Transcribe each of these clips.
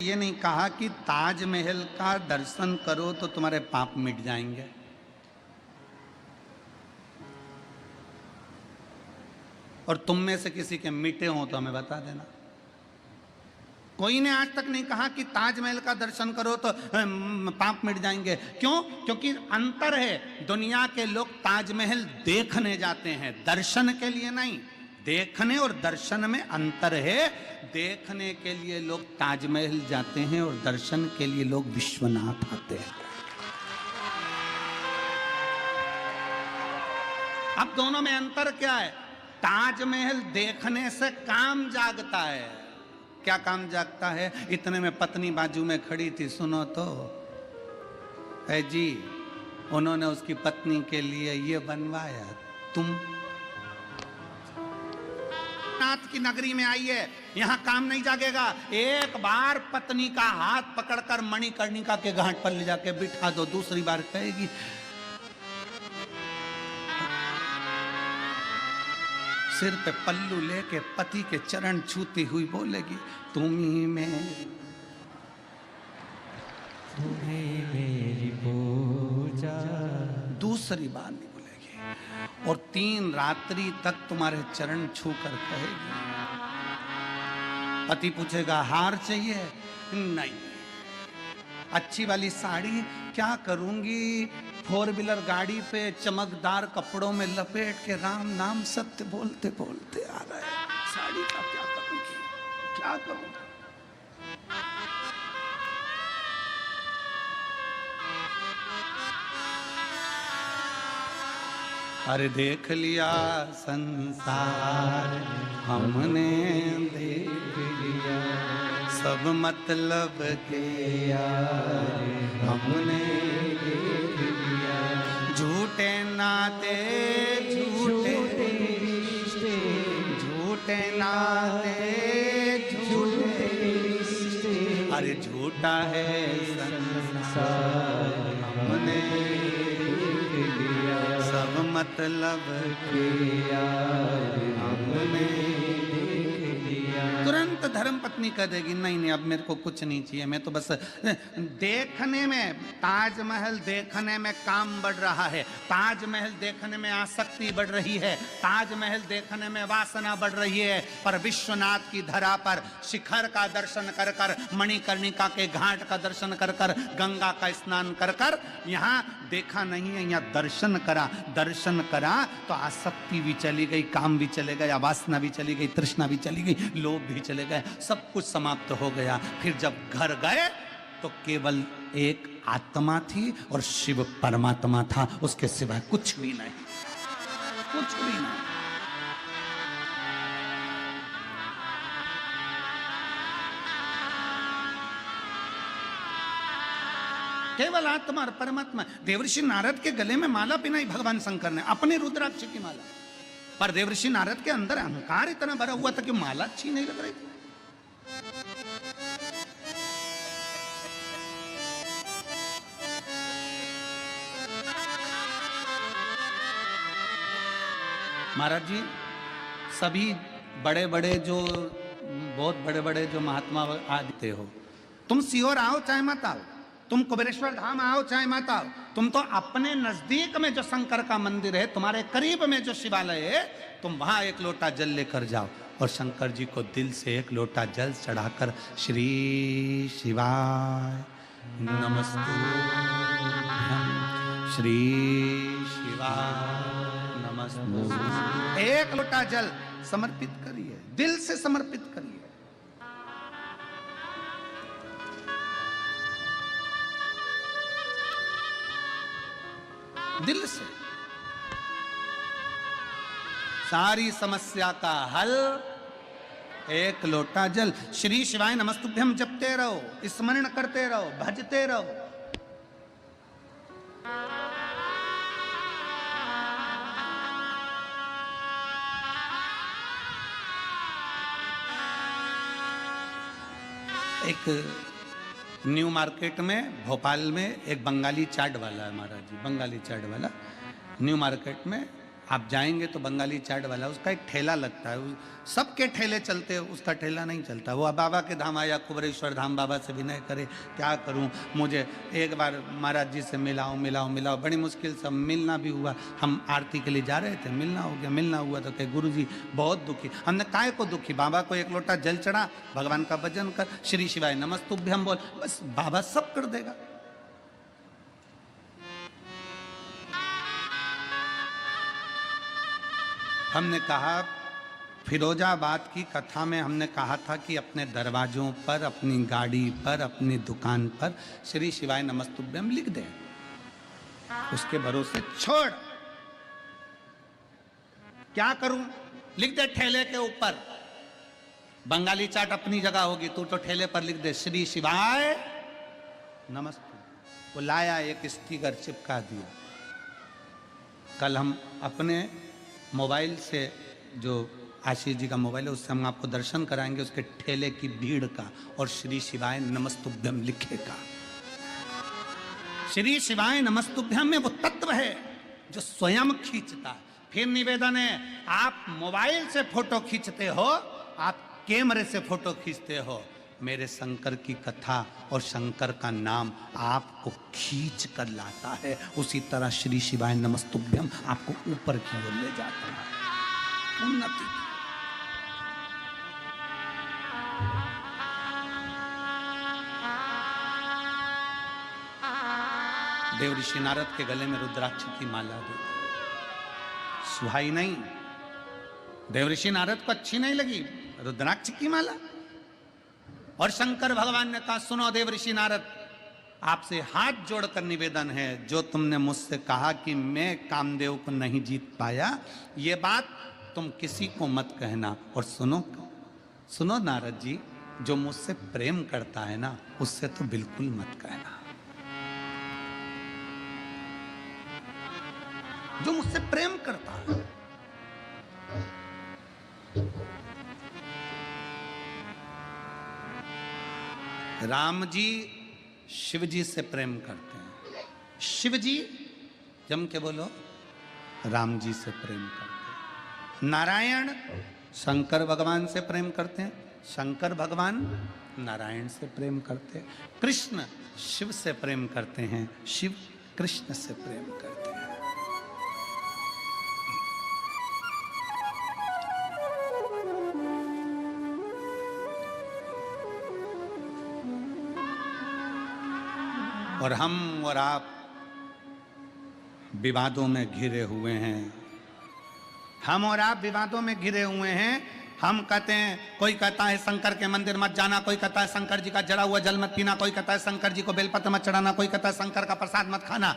ये नहीं कहा कि ताजमहल का दर्शन करो तो तुम्हारे पाप मिट जाएंगे। और तुम में से किसी के मिटे हो तो हमें बता देना। कोई ने आज तक नहीं कहा कि ताजमहल का दर्शन करो तो पाप मिट जाएंगे। क्यों? क्योंकि अंतर है। दुनिया के लोग ताजमहल देखने जाते हैं, दर्शन के लिए नहीं। देखने और दर्शन में अंतर है। देखने के लिए लोग ताजमहल जाते हैं और दर्शन के लिए लोग विश्वनाथ आते हैं। अब दोनों में अंतर क्या है? ताजमहल देखने से काम जागता है। क्या काम जागता है? इतने में पत्नी बाजू में खड़ी थी, सुनो तो है जी, उन्होंने उसकी पत्नी के लिए ये बनवाया, तुम नाथ की नगरी में आइए, यहां काम नहीं जागेगा। एक बार पत्नी का हाथ पकड़कर मणिकर्णिका के घाट पर ले जाके बिठा दो, दूसरी बार कहेगी सिर पे पल्लू लेके पति के चरण छूती हुई बोलेगी, तुम्ही मेरी पूजा। दूसरी बार नहीं बोलेगी। और 3 रात्रि तक तुम्हारे चरण छू कर कहेगी। पति पूछेगा हार चाहिए? नहीं। अच्छी वाली साड़ी? क्या करूंगी, 4 व्हीलर गाड़ी पे चमकदार कपड़ों में लपेट के राम नाम सत्य बोलते बोलते आ रहा है, साड़ी का क्या करूंगी, क्या करूंगी? अरे देख लिया संसार हमने, देख लिया सब मतलब के यार हमने, देख लिया झूठे नाते झूठे रिश्ते, झूठे नाते झूठे रिश्ते, अरे झूठा है संसार हमने देख लिया सब मतलब के यार हमने देख लिया। तुरंत धर्म पत्नी कह देगी नहीं नहीं अब मेरे को कुछ नहीं चाहिए, मैं तो बस देखने में, ताजमहल देखने में काम बढ़ रहा है, ताजमहल देखने में आसक्ति बढ़ रही है, ताजमहल देखने में वासना बढ़ रही है। पर विश्वनाथ की धरा पर शिखर का दर्शन कर कर, मणिकर्णिका के घाट का दर्शन कर कर, गंगा का स्नान कर कर, यहाँ देखा नहीं है, यहाँ दर्शन करा। दर्शन करा तो आसक्ति भी चली गई, काम भी चले गया, वासना भी चली गई, तृष्णा भी चली गई, लोभ भी चले गए, सब कुछ समाप्त हो गया। फिर जब घर गए तो केवल एक आत्मा थी और शिव परमात्मा था, उसके सिवाय कुछ भी नहीं, कुछ भी नहीं। केवल आत्मा और परमात्मा। देवर्षि नारद के गले में माला पिनाई भगवान शंकर ने, अपने रुद्राक्ष की माला। पर देवर्षि नारद के अंदर अहंकार इतना भरा हुआ था कि माला अच्छी नहीं लग रही थी। महाराज जी, सभी बड़े बड़े जो, बहुत बड़े बड़े जो महात्मा आते हो, तुम सीहोर आओ चाहे मत आओ, तुम कुबेरेश्वर धाम आओ चाहे मत आओ, तुम तो अपने नजदीक में जो शंकर का मंदिर है, तुम्हारे करीब में जो शिवालय है, तुम वहां एक लोटा जल लेकर जाओ और शंकर जी को दिल से एक लोटा जल चढ़ाकर श्री शिवाय नमस्तुभ्यं, श्री शिवाय नमस्तुभ्यं, एक लोटा जल समर्पित करिए, दिल से समर्पित करिए। दिल से सारी समस्या का हल, एक लोटा जल। श्री शिवाय नमस्तुभ्यम जपते रहो, स्मरण करते रहो, भजते रहो। एक न्यू मार्केट में, भोपाल में एक बंगाली चाट वाला है महाराज जी, बंगाली चाट वाला। न्यू मार्केट में आप जाएंगे तो बंगाली चाट वाला, उसका एक ठेला लगता है, सबके ठेले चलते हैं, उसका ठेला नहीं चलता। वो बाबा के धाम आया, कुबरेश्वर धाम, बाबा से विनय करे, क्या करूं, मुझे एक बार महाराज जी से मिलाओ मिलाओ मिलाओ, बड़ी मुश्किल से मिलना भी हुआ। हम आरती के लिए जा रहे थे, मिलना हो गया, मिलना हुआ तो कहे गुरु जी बहुत दुखी। हमने काय को दुखी, बाबा को एक लोटा जल चढ़ा, भगवान का भजन कर, श्री शिवाय नमस्तुभ्यम बोल, बस बाबा सब कर देगा। हमने कहा फिरोजाबाद की कथा में हमने कहा था कि अपने दरवाजों पर, अपनी गाड़ी पर, अपनी दुकान पर श्री शिवाय नमस्तुभ्यम लिख दे, उसके भरोसे छोड़। क्या करूं, लिख दे ठेले के ऊपर, बंगाली चाट अपनी जगह होगी, तू तो ठेले पर लिख दे श्री शिवाय नमस्ते। वो लाया, एक स्टिकर चिपका दिया। कल हम अपने मोबाइल से, जो आशीष जी का मोबाइल है, उससे हम आपको दर्शन कराएंगे उसके ठेले की भीड़ का, और श्री शिवाय नमस्तुभ्यम लिखेगा। श्री शिवाय नमस्तुभ्यम में वो तत्व है जो स्वयं खींचता है। फिर निवेदन है, आप मोबाइल से फोटो खींचते हो, आप कैमरे से फोटो खींचते हो, मेरे शंकर की कथा और शंकर का नाम आपको खींच कर लाता है। उसी तरह श्री शिवाय नमस्तुभ्यम आपको ऊपर की ओर ले जाता है, उन्नति। देव ऋषि नारद के गले में रुद्राक्ष की माला दे, सुहाई नहीं, देव ऋषि नारद को अच्छी नहीं लगी रुद्राक्ष की माला। और शंकर भगवान ने कहा, सुनो देव ऋषि नारद, आपसे हाथ जोड़कर निवेदन है, जो तुमने मुझसे कहा कि मैं कामदेव को नहीं जीत पाया, ये बात तुम किसी को मत कहना। और सुनो सुनो नारद जी, जो मुझसे प्रेम करता है ना, उससे तो बिल्कुल मत कहना। जो मुझसे प्रेम करता है, राम जी शिव जी से प्रेम करते हैं, शिव जी जम के बोलो राम जी से प्रेम करते हैं। नारायण शंकर भगवान से प्रेम करते हैं, शंकर भगवान नारायण से प्रेम करते हैं। कृष्ण शिव से प्रेम करते हैं, शिव कृष्ण से प्रेम करते हैं। और हम और आप विवादों में घिरे हुए हैं, हम और आप विवादों में घिरे हुए हैं। हम कहते हैं, कोई कहता है शंकर के मंदिर मत जाना, कोई कहता है शंकर जी का जड़ा हुआ जल मत पीना, कोई कहता है शंकर जी को बेलपत्र मत चढ़ाना, कोई कहता है शंकर का प्रसाद मत खाना,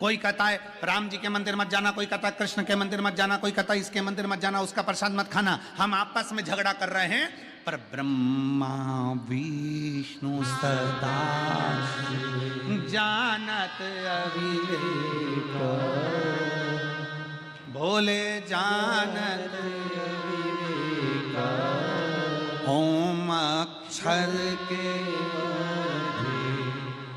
कोई कहता है राम जी के मंदिर मत जाना, कोई कहता है कृष्ण के मंदिर मत जाना, कोई कहता है इसके मंदिर मत जाना, उसका प्रसाद मत खाना। हम आपस में झगड़ा कर रहे हैं, पर ब्रह्मा विष्णु सदा जानत अविवेक, भोले जानत अविवेक, ओम अक्षर के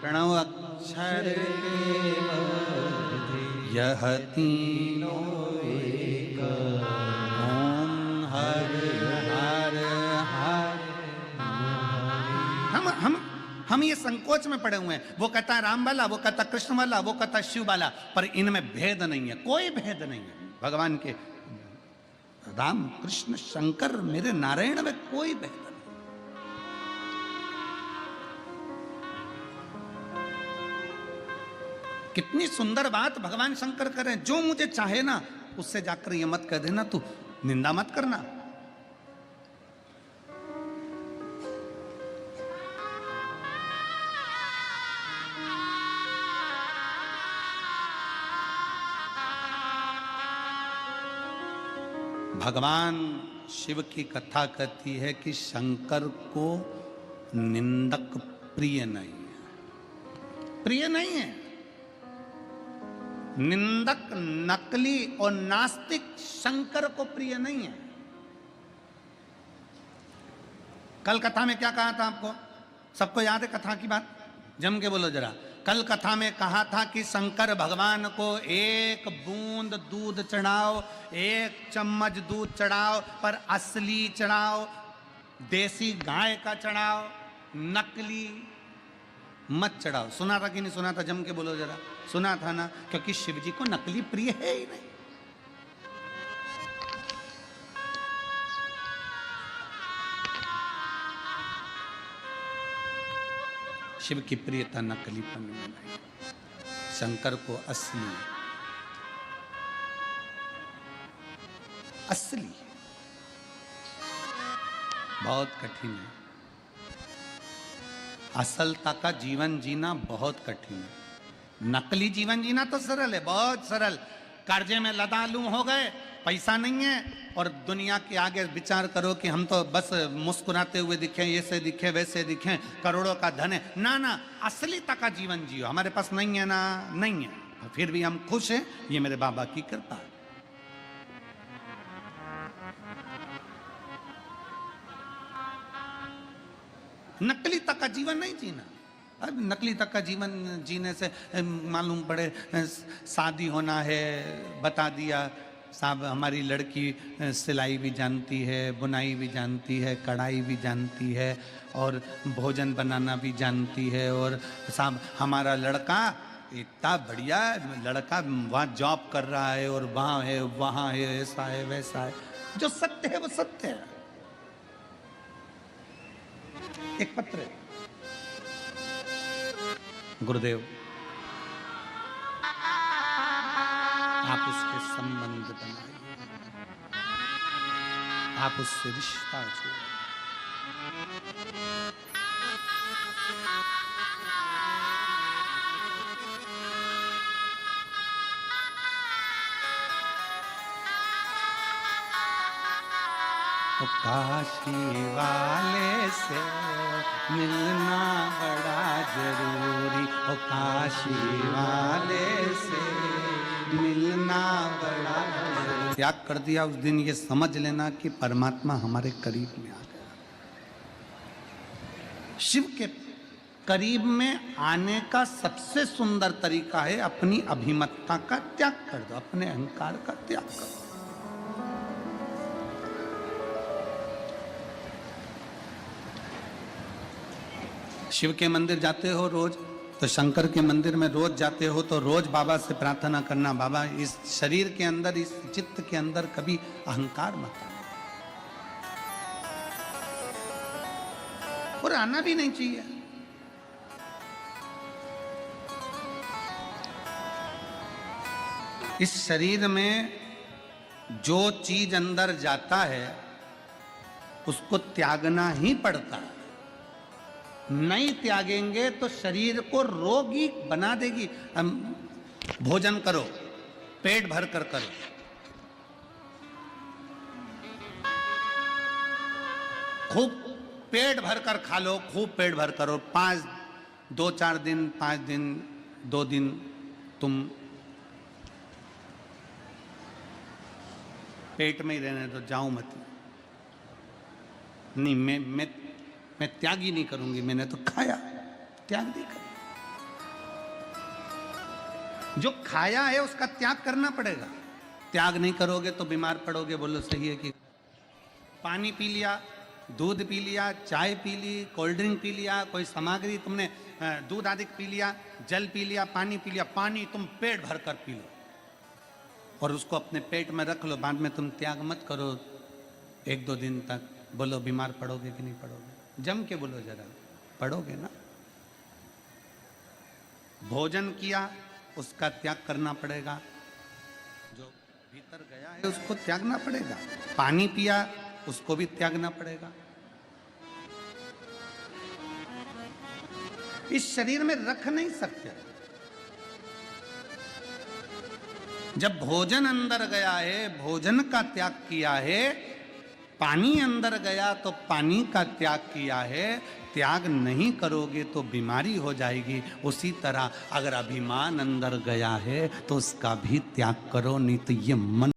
प्रणव अक्षर के यह तीनों एक, ओम हर हर हर। हम ये संकोच में पड़े हुए हैं, वो कहता है राम वाला, वो कहता कृष्ण वाला, वो कहता शिव वाला, पर इनमें भेद नहीं है, कोई भेद नहीं है। भगवान के राम कृष्ण शंकर मेरे नारायण में कोई भेद नहीं। कितनी सुंदर बात भगवान शंकर करें, जो मुझे चाहे ना उससे जाकर ये मत कह देना तू निंदा मत करना। भगवान शिव की कथा कहती है कि शंकर को निंदक प्रिय नहीं है, प्रिय नहीं है। निंदक, नकली और नास्तिक शंकर को प्रिय नहीं है। कल कथा में क्या कहा था आपको, सबको याद है कथा की बात, जम के बोलो जरा। कल कथा में कहा था कि शंकर भगवान को एक बूंद दूध चढ़ाओ, एक चम्मच दूध चढ़ाओ, पर असली चढ़ाओ, देसी गाय का चढ़ाओ, नकली मत चढ़ाओ। सुना था कि नहीं सुना था? जम के बोलो जरा। सुना था ना? क्योंकि शिव जी को नकली प्रिय है ही नहीं। शिव की प्रियता नकलीपन में नहीं, शंकर को असली असली बहुत कठिन है। असलता का जीवन जीना बहुत कठिन है। नकली जीवन जीना तो सरल है, बहुत सरल। कर्जे में लदालू हो गए, पैसा नहीं है, और दुनिया के आगे विचार करो कि हम तो बस मुस्कुराते हुए दिखें, ऐसे दिखे वैसे दिखें, करोड़ों का धन है। ना ना, असलीता का जीवन जियो। हमारे पास नहीं है ना, नहीं है, फिर भी हम खुश हैं, ये मेरे बाबा की कृपा है। नकली तक का जीवन नहीं जीना। अब नकली तक का जीवन जीने से मालूम पड़े शादी होना है, बता दिया साहब हमारी लड़की सिलाई भी जानती है, बुनाई भी जानती है, कढ़ाई भी जानती है, और भोजन बनाना भी जानती है, और साहब हमारा लड़का इतना बढ़िया लड़का वहाँ जॉब कर रहा है, और वहाँ है, ऐसा है वैसा है। जो सत्य है वो सत्य है। एक पत्र है, गुरुदेव आप उसके संबंध बनाइए, आप उससे रिश्ता जोड़िए। काशी वाले से मिलना बड़ा जरूरी, ओ काशी वाले से मिलना बड़ा जरूरी। त्याग कर दिया उस दिन, ये समझ लेना कि परमात्मा हमारे करीब में आ गया। शिव के करीब में आने का सबसे सुंदर तरीका है अपनी अभिमतता का त्याग कर दो, अपने अहंकार का त्याग कर दो। शिव के मंदिर जाते हो रोज, तो शंकर के मंदिर में रोज जाते हो, तो रोज बाबा से प्रार्थना करना, बाबा इस शरीर के अंदर, इस चित्त के अंदर कभी अहंकार मत आना, और आना भी नहीं चाहिए। इस शरीर में जो चीज अंदर जाता है उसको त्यागना ही पड़ता है। नहीं त्यागेंगे तो शरीर को रोगी बना देगी। हम भोजन करो, पेट भर कर करो, खूब पेट भर कर खा लो, खूब पेट भर करो। 2-4 दिन, 5 दिन, 2 दिन तुम पेट में ही रहने दो, जाओ मत। नहीं, मैं त्याग ही नहीं करूंगी, मैंने तो खाया, त्याग नहीं कर। जो खाया है उसका त्याग करना पड़ेगा। त्याग नहीं करोगे तो बीमार पड़ोगे। बोलो सही है कि? पानी पी लिया, दूध पी लिया, चाय पी ली, कोल्ड ड्रिंक पी लिया, कोई सामग्री तुमने दूध आदि पी लिया, जल पी लिया, पानी पी लिया, पानी तुम पेट भर कर पी लो और उसको अपने पेट में रख लो। बाद में तुम त्याग मत करो 1-2 दिन तक। बोलो बीमार पड़ोगे कि नहीं पड़ोगे? जम के बोलो जरा, पड़ोगे ना। भोजन किया उसका त्याग करना पड़ेगा, जो भीतर गया है उसको त्यागना पड़ेगा। पानी पिया उसको भी त्यागना पड़ेगा। इस शरीर में रख नहीं सकते। जब भोजन अंदर गया है, भोजन का त्याग किया है, पानी अंदर गया तो पानी का त्याग किया है। त्याग नहीं करोगे तो बीमारी हो जाएगी। उसी तरह अगर अभिमान अंदर गया है तो उसका भी त्याग करो, नहीं तो ये मन